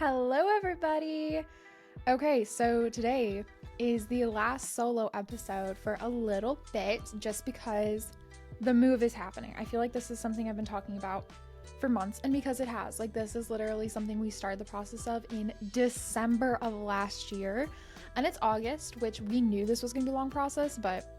Hello, everybody. Okay, so today is the last solo episode for a little bit just because the move is happening. I feel like this is something I've been talking about for months, and because it has. Like, this is literally something we started the process of in December of last year, and it's August, which we knew this was going to be a long process, but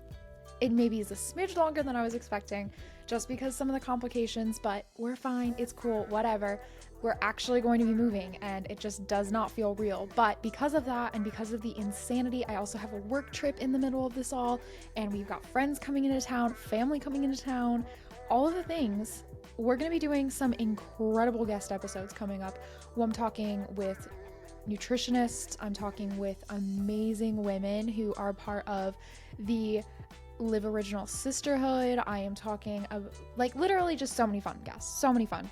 it maybe is a smidge longer than I was expecting just because some of the complications, but we're fine. It's cool, whatever. We're actually going to be moving and it just does not feel real. But because of that and because of the insanity, I also have a work trip in the middle of this all, and we've got friends coming into town, family coming into town, all of the things. We're going to be doing some incredible guest episodes coming up. I'm talking with nutritionists, I'm talking with amazing women who are part of the Live Original Sisterhood. I am talking of literally just so many fun guests, so many fun,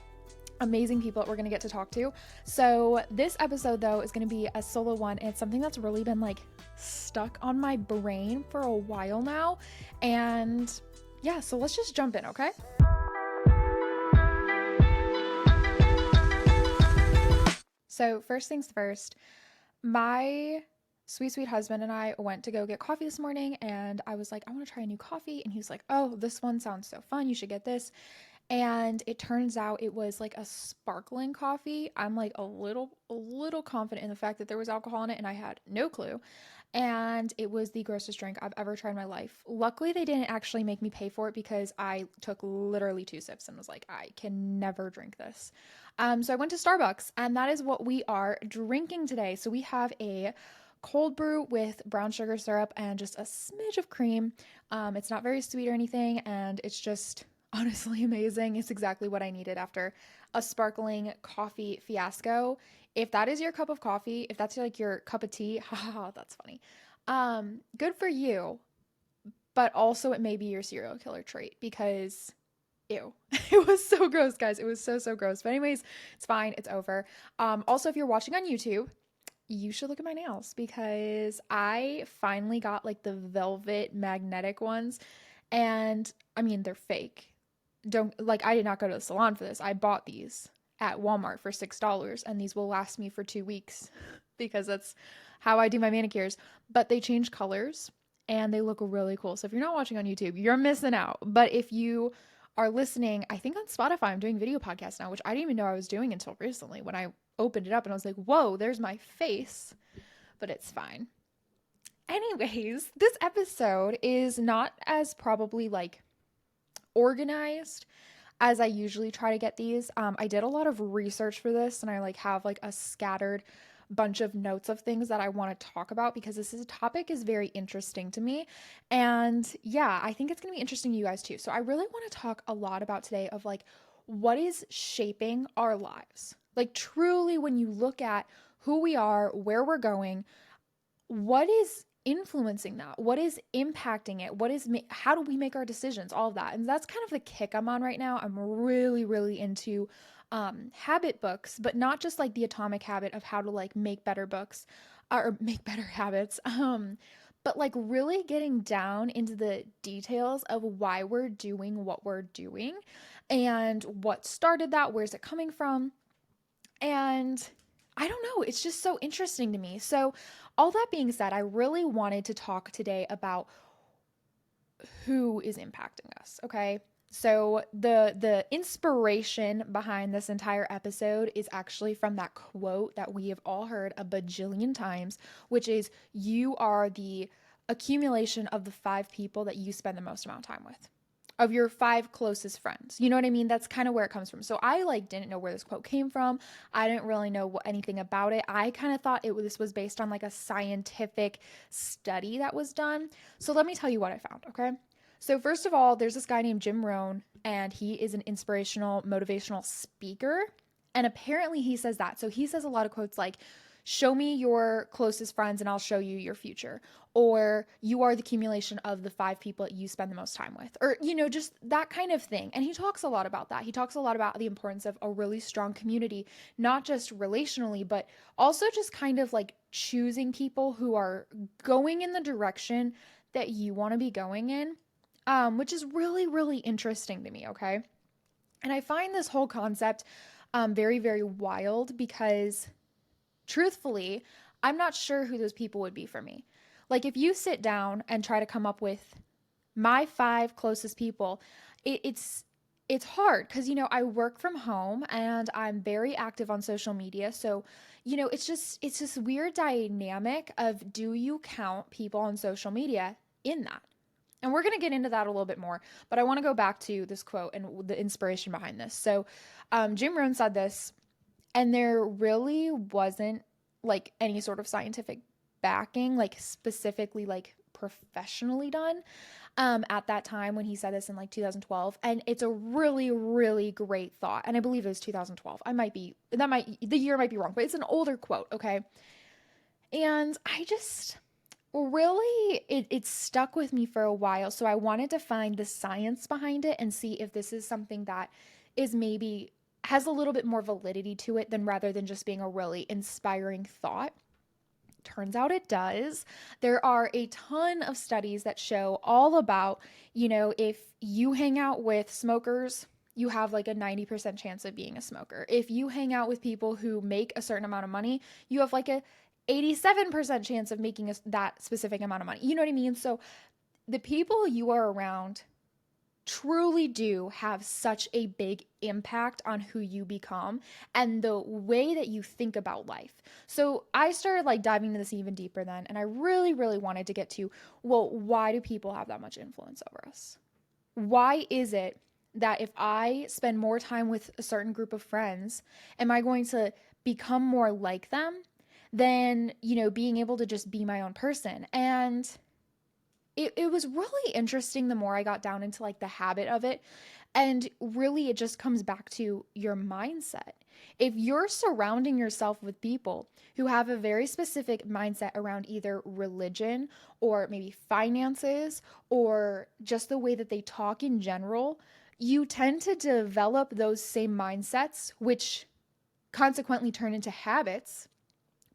amazing people that we're going to get to talk to. So this episode though is going to be a solo one, and it's something that's really been stuck on my brain for a while now. And yeah, so let's just jump in, okay? So first things first, my sweet husband and I went to go get coffee this morning, and I was like, I want to try a new coffee. And he was like, oh, this one sounds so fun, you should get this. And it turns out it was like a sparkling coffee. I'm like a little confident in the fact that there was alcohol in it, and I had no clue. And it was the grossest drink I've ever tried in my life. Luckily, they didn't actually make me pay for it because I took literally 2 sips and was like, I can never drink this. So I went to Starbucks, and that is what we are drinking today. So we have a cold brew with brown sugar syrup and just a smidge of cream. It's not very sweet or anything, and it's just honestly amazing. It's exactly what I needed after a sparkling coffee fiasco. If that is your cup of coffee, if that's like your cup of tea, haha, that's funny. Good for you, but also it may be your serial killer trait because ew. It was so gross, guys. It was so gross. But anyways, it's fine. It's over. Also, if you're watching on YouTube, you should look at my nails because I finally got like the velvet magnetic ones. And I mean, they're fake. Don't like, I did not go to the salon for this. I bought these at Walmart for $6, and these will last me for 2 weeks because that's how I do my manicures. But they change colors and they look really cool. So if you're not watching on YouTube, you're missing out. But if you are listening, I think on Spotify, I'm doing video podcasts now, which I didn't even know I was doing until recently when I opened it up and I was like, whoa, there's my face. But it's fine. Anyways, this episode is not as probably organized as I usually try to get these. I did a lot of research for this, and I have a scattered bunch of notes of things that I want to talk about because this is a topic is very interesting to me. And yeah, I think it's going to be interesting to you guys too. So I really want to talk a lot about today of what is shaping our lives. Truly, when you look at who we are, where we're going, what is influencing that? What is impacting it? How do we make our decisions? All of that. And that's kind of the kick I'm on right now. I'm really into habit books, but not just the atomic habit of how to make better books or make better habits. But really getting down into the details of why we're doing what we're doing and what started that, where's it coming from? And I don't know, it's just so interesting to me. So, all that being said, I really wanted to talk today about who is impacting us, okay? So, the inspiration behind this entire episode is actually from that quote that we have all heard a bajillion times, which is you are the accumulation of the 5 people that you spend the most amount of time with, of your 5 closest friends. You know what I mean? That's kind of where it comes from. So I didn't know where this quote came from. I didn't really know anything about it. I kind of thought this was based on a scientific study that was done. So let me tell you what I found, okay? So first of all, there's this guy named Jim Rohn, and he is an inspirational, motivational speaker. And apparently he says that. So he says a lot of quotes like, show me your closest friends and I'll show you your future. Or you are the accumulation of the 5 people that you spend the most time with. Or, just that kind of thing. And he talks a lot about that. He talks a lot about the importance of a really strong community, not just relationally, but also just kind of choosing people who are going in the direction that you want to be going in, which is really interesting to me, okay? And I find this whole concept very wild because truthfully, I'm not sure who those people would be for me. Like if you sit down and try to come up with my five closest people, it's hard because I work from home and I'm very active on social media. So, it's this weird dynamic of, do you count people on social media in that? And we're going to get into that a little bit more, but I want to go back to this quote and the inspiration behind this. So, Jim Rohn said this, and there really wasn't like any sort of scientific backing, like specifically like professionally done at that time when he said this in like 2012. And it's a really, really great thought. And I believe it was 2012. The year might be wrong, but it's an older quote. Okay. And I just really, it stuck with me for a while. So I wanted to find the science behind it and see if this is something that is maybe has a little bit more validity to it than rather than just being a really inspiring thought. Turns out it does. There are a ton of studies that show all about, if you hang out with smokers, you have like a 90% chance of being a smoker. If you hang out with people who make a certain amount of money, you have like a 87% chance of making that specific amount of money. You know what I mean? So the people you are around truly do have such a big impact on who you become and the way that you think about life. So I started like diving into this even deeper then, and I really, really wanted to get to, well, why do people have that much influence over us? Why is it that if I spend more time with a certain group of friends, am I going to become more like them than, being able to just be my own person? And it was really interesting the more I got down into like the habit of it. And really, it just comes back to your mindset. If you're surrounding yourself with people who have a very specific mindset around either religion or maybe finances or just the way that they talk in general, you tend to develop those same mindsets, which consequently turn into habits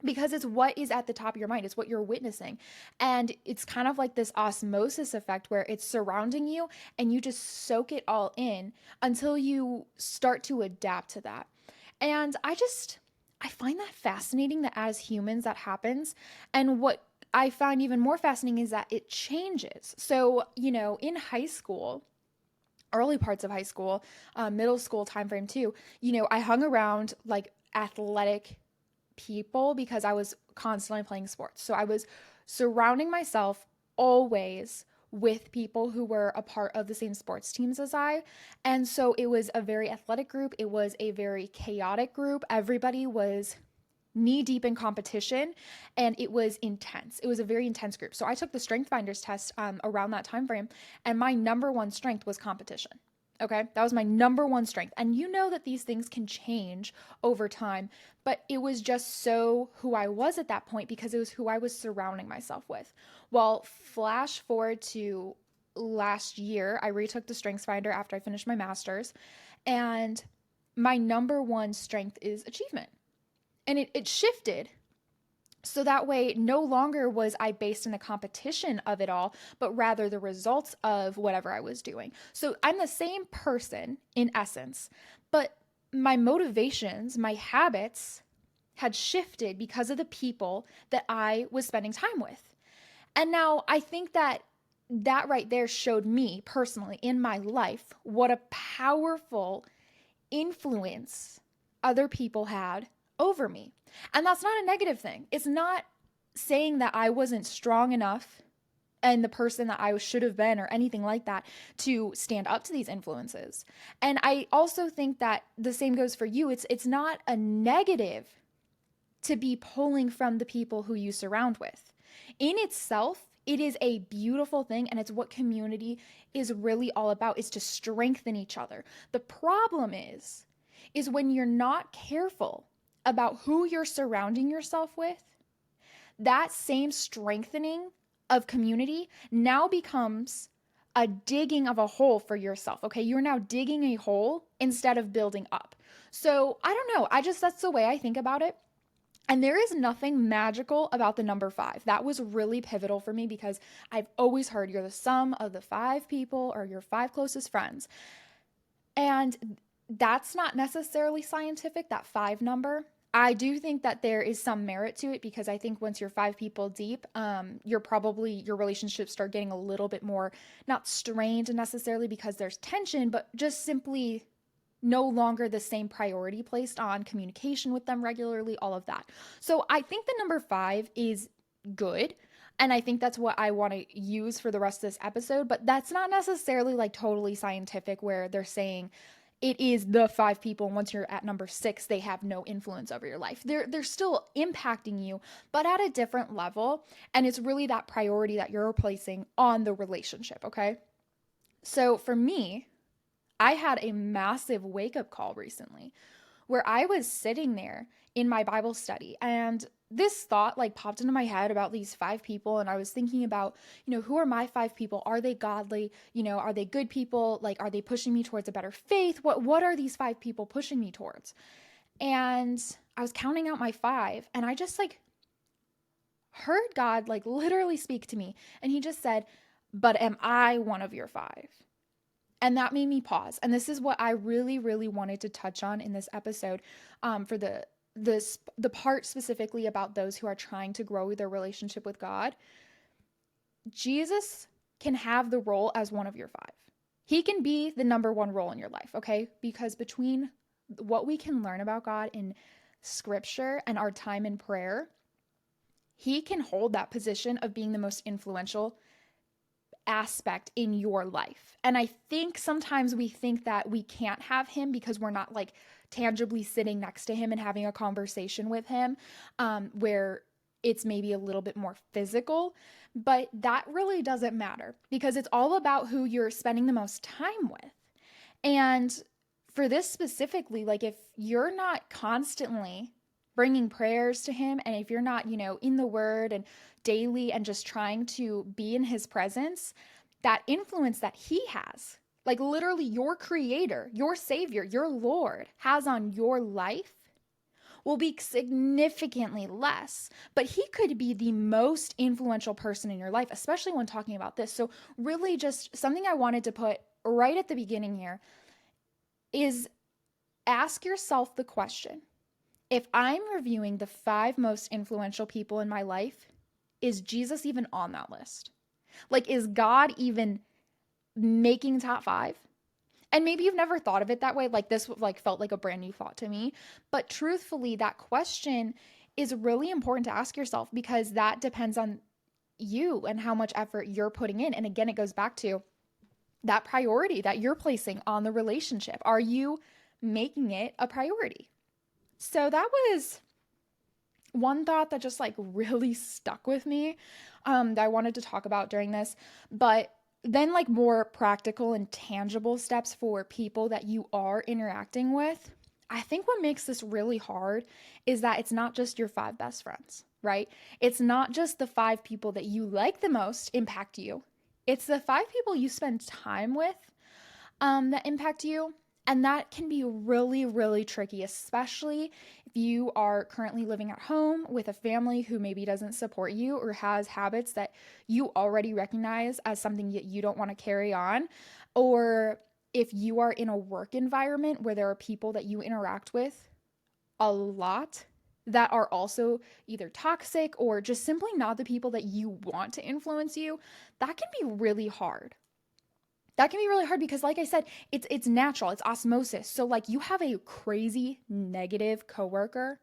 because it's what is at the top of your mind. It's what you're witnessing. And it's kind of like this osmosis effect where it's surrounding you and you just soak it all in until you start to adapt to that. And I find that fascinating that as humans that happens. And what I find even more fascinating is that it changes. So, in high school, early parts of high school, middle school timeframe too, I hung around like athletic people because I was constantly playing sports. So I was surrounding myself always with people who were a part of the same sports teams as I. And so it was a very athletic group. It was a very chaotic group. Everybody was knee deep in competition and it was intense. It was a very intense group. So I took the strength finders test around that time frame, and my number one strength was competition. Okay, that was my number one strength. And you know that these things can change over time, but it was just so who I was at that point because it was who I was surrounding myself with. Well, flash forward to last year, I retook the strengths finder after I finished my master's, and my number one strength is achievement. And it shifted. So that way, no longer was I based in the competition of it all, but rather the results of whatever I was doing. So I'm the same person in essence, but my motivations, my habits had shifted because of the people that I was spending time with. And now I think that right there showed me personally in my life what a powerful influence other people had over me. And that's not a negative thing. It's not saying that I wasn't strong enough and the person that I should have been or anything like that to stand up to these influences. And I also think that the same goes for you. It's not a negative to be pulling from the people who you surround with. In itself, it is a beautiful thing, and it's what community is really all about, is to strengthen each other. The problem is when you're not careful about who you're surrounding yourself with, that same strengthening of community now becomes a digging of a hole for yourself. Okay, you're now digging a hole instead of building up. So I don't know. That's the way I think about it. And there is nothing magical about the number 5. That was really pivotal for me because I've always heard you're the sum of the 5 people or your 5 closest friends. And that's not necessarily scientific, that 5 number. I do think that there is some merit to it because I think once you're 5 people deep, you're probably your relationships start getting a little bit more not strained necessarily because there's tension, but just simply no longer the same priority placed on communication with them regularly, all of that. So I think the number 5 is good. And I think that's what I want to use for the rest of this episode. But that's not necessarily like totally scientific, where they're saying it is the 5 people. And once you're at number 6, they have no influence over your life. They're still impacting you, but at a different level. And it's really that priority that you're placing on the relationship. Okay. So for me, I had a massive wake up call recently where I was sitting there in my Bible study and this thought like popped into my head about these 5 people. And I was thinking about, who are my 5 people? Are they godly? Are they good people? Like, are they pushing me towards a better faith? What are these 5 people pushing me towards? And I was counting out my 5 and I just like heard God like literally speak to me. And he just said, but am I one of your 5? And that made me pause. And this is what I really, really wanted to touch on in this episode, for the part specifically about those who are trying to grow their relationship with God. Jesus can have the role as one of your 5. He can be the number one role in your life, okay? Because between what we can learn about God in scripture and our time in prayer, he can hold that position of being the most influential aspect in your life. And I think sometimes we think that we can't have him because we're not like tangibly sitting next to him and having a conversation with him, where it's maybe a little bit more physical. But that really doesn't matter because it's all about who you're spending the most time with. And for this specifically, like if you're not constantly bringing prayers to him, and if you're not, in the word and daily and just trying to be in his presence, that influence that he has, like literally your creator, your savior, your Lord has on your life will be significantly less. But he could be the most influential person in your life, especially when talking about this. So really just something I wanted to put right at the beginning here is ask yourself the question, if I'm reviewing the 5 most influential people in my life, is Jesus even on that list? Like, is God even making top 5? And maybe you've never thought of it that way. Like this like felt like a brand new thought to me. But truthfully, that question is really important to ask yourself because that depends on you and how much effort you're putting in. And again, it goes back to that priority that you're placing on the relationship. Are you making it a priority? So that was one thought that just like really stuck with me, that I wanted to talk about during this. But then like more practical and tangible steps for people that you are interacting with. I think what makes this really hard is that it's not just your 5 best friends, right? It's not just the 5 people that you like the most impact you. It's the 5 people you spend time with, that impact you. And that can be really, really tricky, especially if you are currently living at home with a family who maybe doesn't support you or has habits that you already recognize as something that you don't want to carry on. Or if you are in a work environment where there are people that you interact with a lot that are also either toxic or just simply not the people that you want to influence you, that can be really hard. That can be really hard because like I said, it's natural, it's osmosis. So like you have a crazy negative coworker,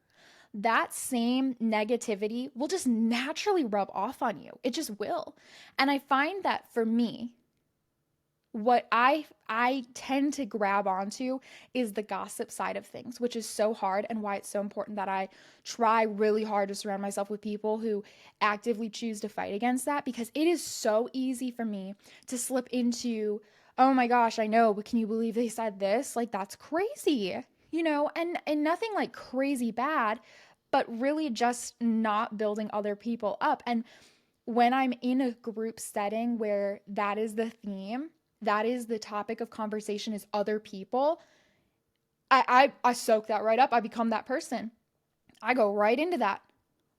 that same negativity will just naturally rub off on you. It just will. And I find that for me, what I tend to grab onto is the gossip side of things, which is so hard and why it's so important that I try really hard to surround myself with people who actively choose to fight against that, because it is so easy for me to slip into, oh my gosh, I know, but can you believe they said this? Like that's crazy. And nothing like crazy bad, but really just not building other people up. And when I'm in a group setting where that is the theme, that is the topic of conversation is other people, I soak that right up. I become that person. I go right into that,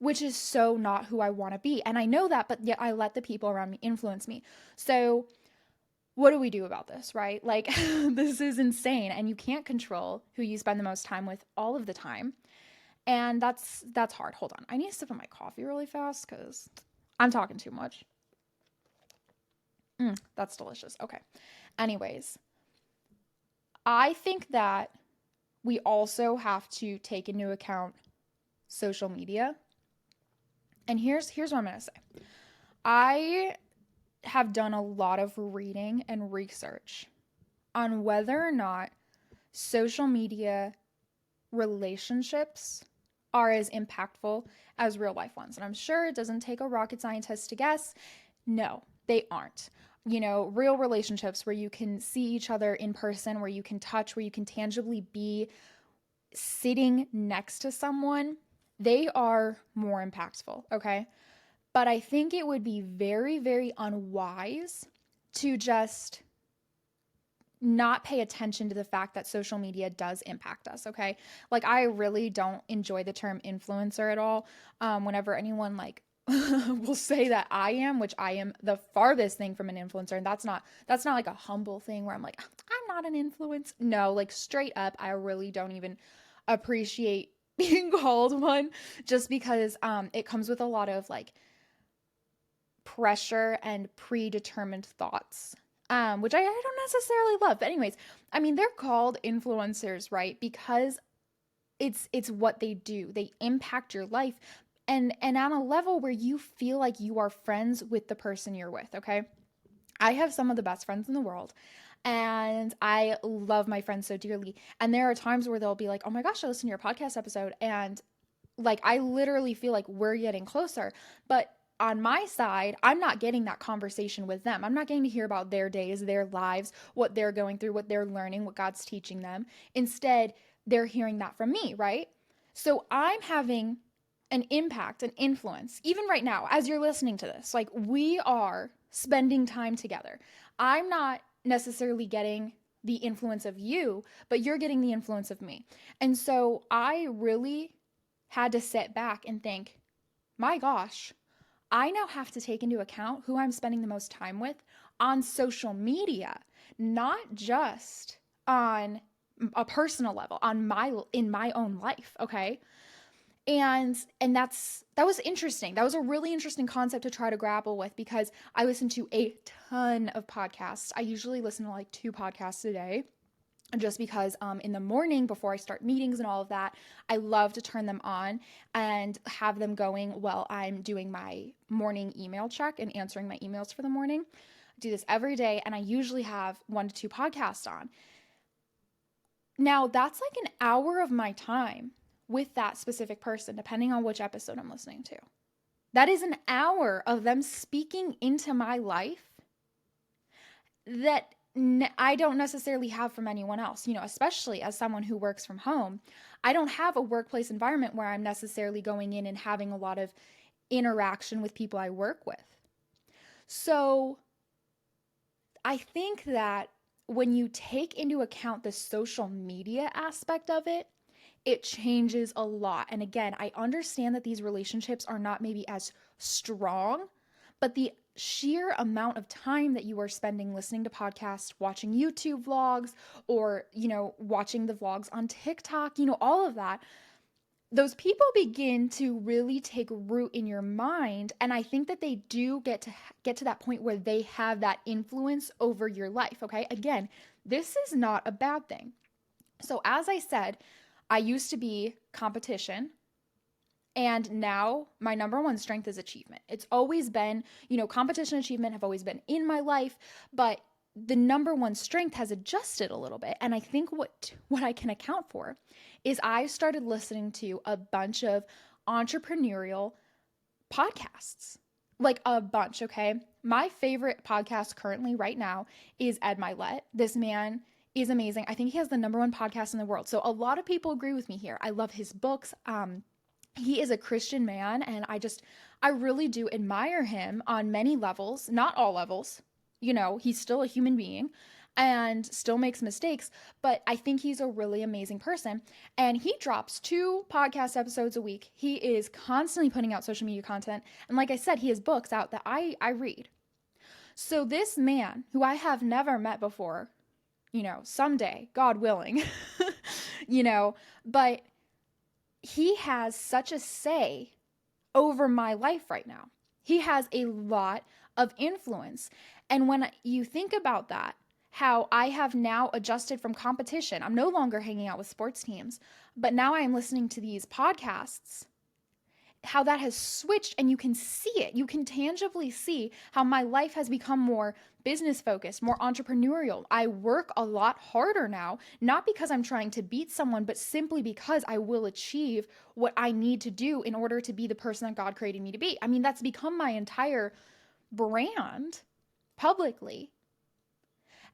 which is so not who I want to be. And I know that, but yet I let the people around me influence me. So what do we do about this, right? Like this is insane and you can't control who you spend the most time with all of the time. And that's hard. Hold on. I need to sip on my coffee really fast because I'm talking too much. That's delicious. Okay. Anyways, I think that we also have to take into account social media. And here's what I'm going to say. I have done a lot of reading and research on whether or not social media relationships are as impactful as real life ones. And I'm sure it doesn't take a rocket scientist to guess. No, they aren't. Real relationships where you can see each other in person, where you can touch, where you can tangibly be sitting next to someone, they are more impactful, okay? But I think it would be very, very unwise to just not pay attention to the fact that social media does impact us, okay? Like, I really don't enjoy the term influencer at all. Whenever anyone will say that I am, which I am the farthest thing from an influencer, and that's not like a humble thing where I'm like, I'm not an influence. No, like straight up, I really don't even appreciate being called one, just because it comes with a lot of like pressure and predetermined thoughts, which I don't necessarily love. But anyways, I mean, they're called influencers, right? Because it's what they do. They impact your life, and on a level where you feel like you are friends with the person you're with, okay? I have some of the best friends in the world, and I love my friends so dearly. And there are times where they'll be like, "Oh my gosh, I listened to your podcast episode," and like I literally feel like we're getting closer. But on my side, I'm not getting that conversation with them. I'm not getting to hear about their days, their lives, what they're going through, what they're learning, what God's teaching them. Instead, they're hearing that from me, right? So I'm having an impact, an influence, even right now, as you're listening to this. Like, we are spending time together. I'm not necessarily getting the influence of you, but you're getting the influence of me. And so I really had to sit back and think, my gosh, I now have to take into account who I'm spending the most time with on social media, not just on a personal level, in my own life, okay? And that was interesting. That was a really interesting concept to try to grapple with, because I listen to a ton of podcasts. I usually listen to like 2 podcasts a day, just because in the morning before I start meetings and all of that, I love to turn them on and have them going while I'm doing my morning email check and answering my emails for the morning. I do this every day, and I usually have 1 to 2 podcasts on. Now, that's like an hour of my time with that specific person, depending on which episode I'm listening to. That is an hour of them speaking into my life that I don't necessarily have from anyone else, especially as someone who works from home. I don't have a workplace environment where I'm necessarily going in and having a lot of interaction with people I work with. So I think that when you take into account the social media aspect of it, it changes a lot. And again, I understand that these relationships are not maybe as strong, but the sheer amount of time that you are spending listening to podcasts, watching YouTube vlogs, or, watching the vlogs on TikTok, all of that, those people begin to really take root in your mind. And I think that they do get to that point where they have that influence over your life, okay? Again, this is not a bad thing. So as I said, I used to be competition, and now my number one strength is achievement. It's always been, competition and achievement have always been in my life, but the number one strength has adjusted a little bit. And I think what I can account for is I started listening to a bunch of entrepreneurial podcasts, like a bunch, okay? My favorite podcast currently right now is Ed Milet. This man is amazing. I think he has the number one podcast in the world. So a lot of people agree with me here. I love his books. He is a Christian man, and I really do admire him on many levels, not all levels. He's still a human being and still makes mistakes, but I think he's a really amazing person. And he drops 2 podcast episodes a week. He is constantly putting out social media content. And like I said, he has books out that I read. So this man, who I have never met before, someday, God willing, but he has such a say over my life right now. He has a lot of influence. And when you think about that, how I have now adjusted from competition, I'm no longer hanging out with sports teams, but now I am listening to these podcasts, how that has switched, and you can see it. You can tangibly see how my life has become more business focused, more entrepreneurial. I work a lot harder now, not because I'm trying to beat someone, but simply because I will achieve what I need to do in order to be the person that God created me to be. I mean, that's become my entire brand publicly.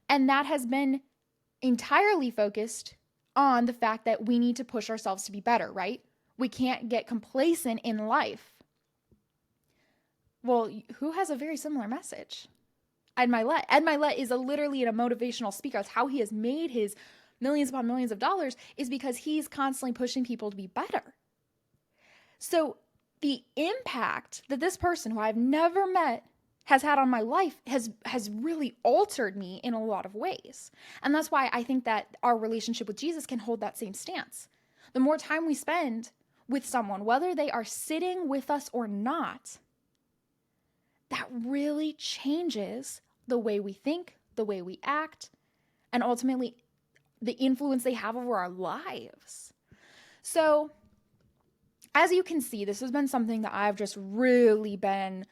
And that has been entirely focused on the fact that we need to push ourselves to be better, right? We can't get complacent in life. Well, who has a very similar message? Ed Milet. Ed Milet is literally a motivational speaker. That's how he has made his millions upon millions of dollars, is because he's constantly pushing people to be better. So the impact that this person who I've never met has had on my life has really altered me in a lot of ways. And that's why I think that our relationship with Jesus can hold that same stance. The more time we spend with someone, whether they are sitting with us or not, that really changes the way we think, the way we act, and ultimately the influence they have over our lives. So, as you can see, this has been something that I've just really been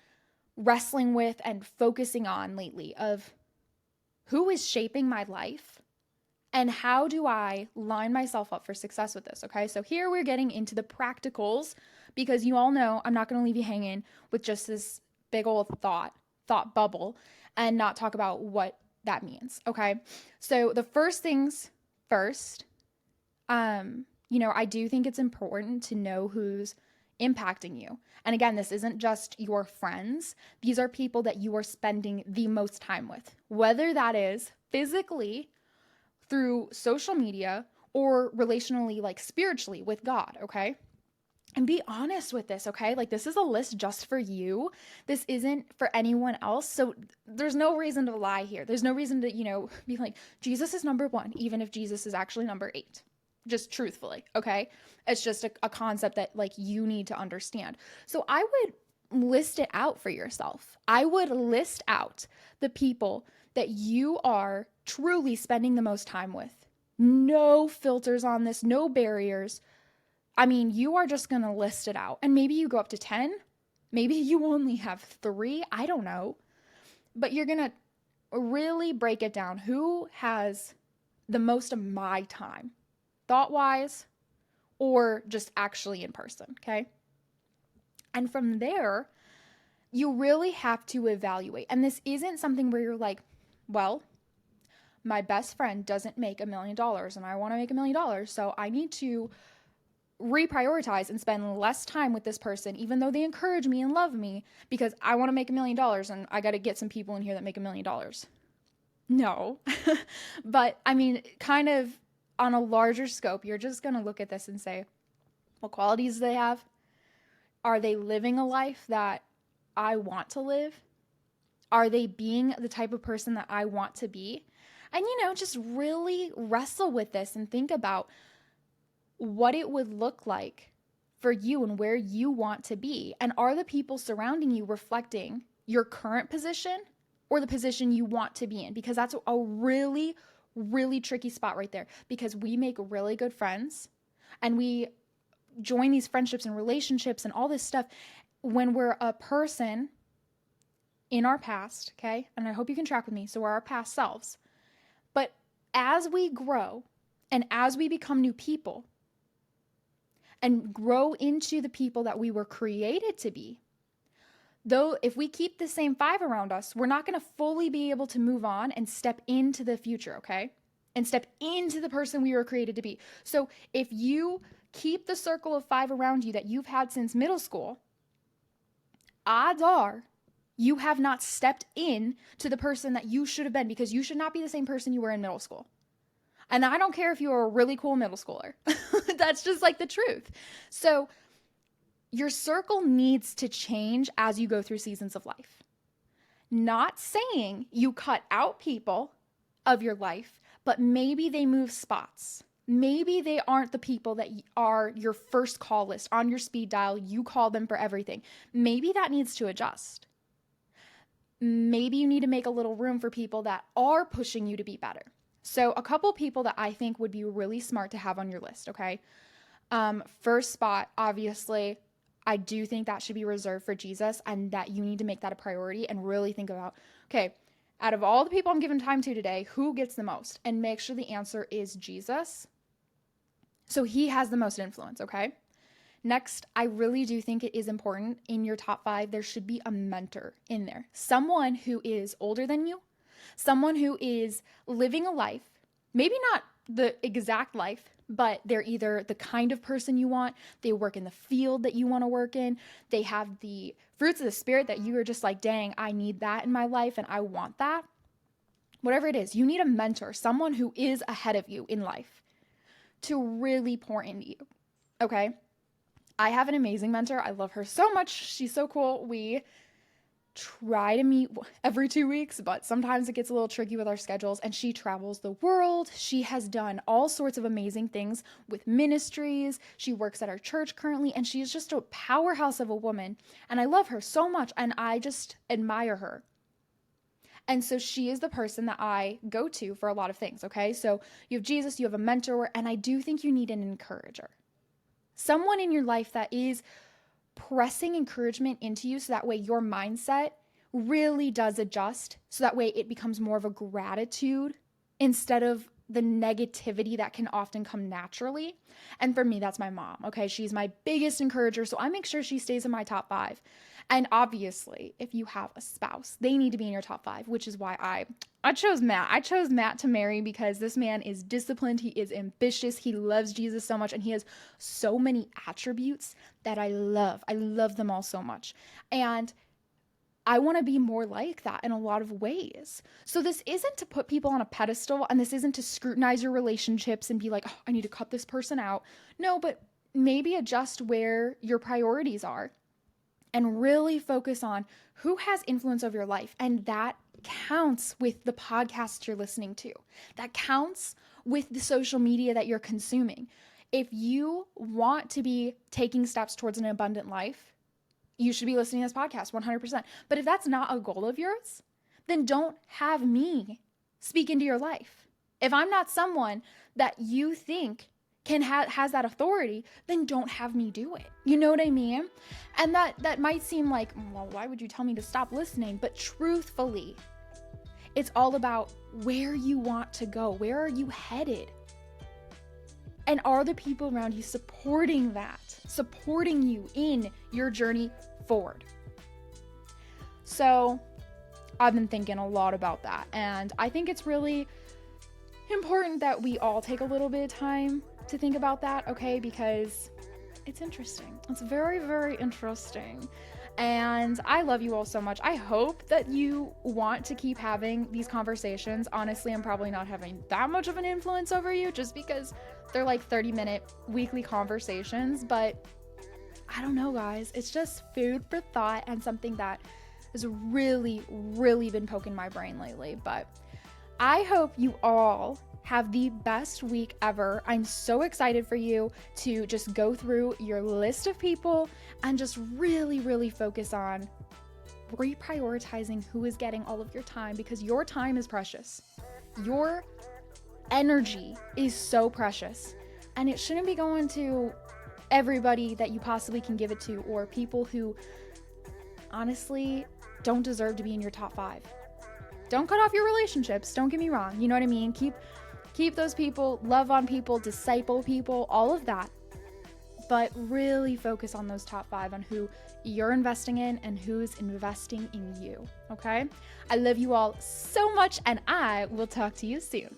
wrestling with and focusing on lately, of who is shaping my life and how do I line myself up for success with this, okay? So here we're getting into the practicals, because you all know I'm not going to leave you hanging with just this big old thought bubble and not talk about what that means, okay? So the first things first, I do think it's important to know who's impacting you. And again, this isn't just your friends. These are people that you are spending the most time with, whether that is physically through social media or relationally, like spiritually with God, okay? And be honest with this, okay? Like, this is a list just for you. This isn't for anyone else. So there's no reason to lie here. There's no reason to, be like, Jesus is number 1, even if Jesus is actually number 8. Just truthfully, okay? It's just a concept that, like, you need to understand. So I would list it out for yourself. I would list out the people that you are truly spending the most time with. No filters on this, no barriers. I mean, you are just going to list it out. And maybe you go up to 10. Maybe you only have 3. I don't know. But you're going to really break it down. Who has the most of my time, thought-wise, or just actually in person, okay? And from there, you really have to evaluate. And this isn't something where you're like, well, my best friend doesn't make $1 million and I want to make $1 million, so I need to reprioritize and spend less time with this person, even though they encourage me and love me, because I want to make $1 million and I got to get some people in here that make $1 million. No. But I mean, kind of on a larger scope, you're just going to look at this and say, what qualities do they have? Are they living a life that I want to live? Are they being the type of person that I want to be? And, just really wrestle with this and think about what it would look like for you and where you want to be. And are the people surrounding you reflecting your current position or the position you want to be in? Because that's a really, really tricky spot right there, because we make really good friends and we join these friendships and relationships and all this stuff when we're a person in our past, okay? And I hope you can track with me. So we're our past selves. But as we grow and as we become new people and grow into the people that we were created to be, though if we keep the same 5 around us, we're not going to fully be able to move on and step into the future, okay? And step into the person we were created to be. So if you keep the circle of 5 around you that you've had since middle school, odds are you have not stepped in to the person that you should have been, because you should not be the same person you were in middle school. And I don't care if you were a really cool middle schooler. That's just like the truth. So your circle needs to change as you go through seasons of life. Not saying you cut out people of your life, but maybe they move spots. Maybe they aren't the people that are your first call list on your speed dial. You call them for everything. Maybe that needs to adjust. Maybe you need to make a little room for people that are pushing you to be better. So a couple people that I think would be really smart to have on your list, okay? First spot, obviously, I do think that should be reserved for Jesus, and that you need to make that a priority and really think about, okay, out of all the people I'm giving time to today, who gets the most? And make sure the answer is Jesus. So he has the most influence, okay? Next, I really do think it is important in your top 5, there should be a mentor in there. Someone who is older than you, someone who is living a life, maybe not the exact life, but they're either the kind of person you want, they work in the field that you want to work in, they have the fruits of the Spirit that you are just like, dang, I need that in my life and I want that. Whatever it is, you need a mentor, someone who is ahead of you in life to really pour into you, okay? I have an amazing mentor. I love her so much. She's so cool. We try to meet every 2 weeks, but sometimes it gets a little tricky with our schedules, and she travels the world. She has done all sorts of amazing things with ministries. She works at our church currently, and she is just a powerhouse of a woman, and I love her so much, and I just admire her. And so she is the person that I go to for a lot of things, okay? So you have Jesus, you have a mentor, and I do think you need an encourager. Someone in your life that is pressing encouragement into you so that way your mindset really does adjust, so that way it becomes more of a gratitude instead of the negativity that can often come naturally. And for me, that's my mom, okay? She's my biggest encourager, so I make sure she stays in my top 5. And obviously, if you have a spouse, they need to be in your top 5, which is why I chose Matt. I chose Matt to marry because this man is disciplined, he is ambitious, he loves Jesus so much, and he has so many attributes that I love. I love them all so much. And I want to be more like that in a lot of ways. So this isn't to put people on a pedestal, and this isn't to scrutinize your relationships and be like, oh, I need to cut this person out. No, but maybe adjust where your priorities are and really focus on who has influence over your life. And that counts with the podcast you're listening to. That counts with the social media that you're consuming. If you want to be taking steps towards an abundant life, you should be listening to this podcast 100%. But if that's not a goal of yours, then don't have me speak into your life. If I'm not someone that you think has that authority, then don't have me do it. You know what I mean? And that might seem like, well, why would you tell me to stop listening? But truthfully, it's all about where you want to go. Where are you headed? And are the people around you supporting that? Supporting you in your journey forward? So I've been thinking a lot about that. And I think it's really important that we all take a little bit of time to think about that, okay? Because it's interesting. It's very, very interesting. And I love you all so much. I hope that you want to keep having these conversations. Honestly, I'm probably not having that much of an influence over you just because they're like 30-minute weekly conversations. But I don't know, guys. It's just food for thought and something that has really, really been poking my brain lately. But I hope you all have the best week ever. I'm so excited for you to just go through your list of people and just really, really focus on reprioritizing who is getting all of your time, because your time is precious. Your energy is so precious, and it shouldn't be going to everybody that you possibly can give it to, or people who honestly don't deserve to be in your top 5. Don't cut off your relationships. Don't get me wrong. You know what I mean? Keep those people, love on people, disciple people, all of that. But really focus on those top 5 on who you're investing in and who's investing in you, okay? I love you all so much, and I will talk to you soon.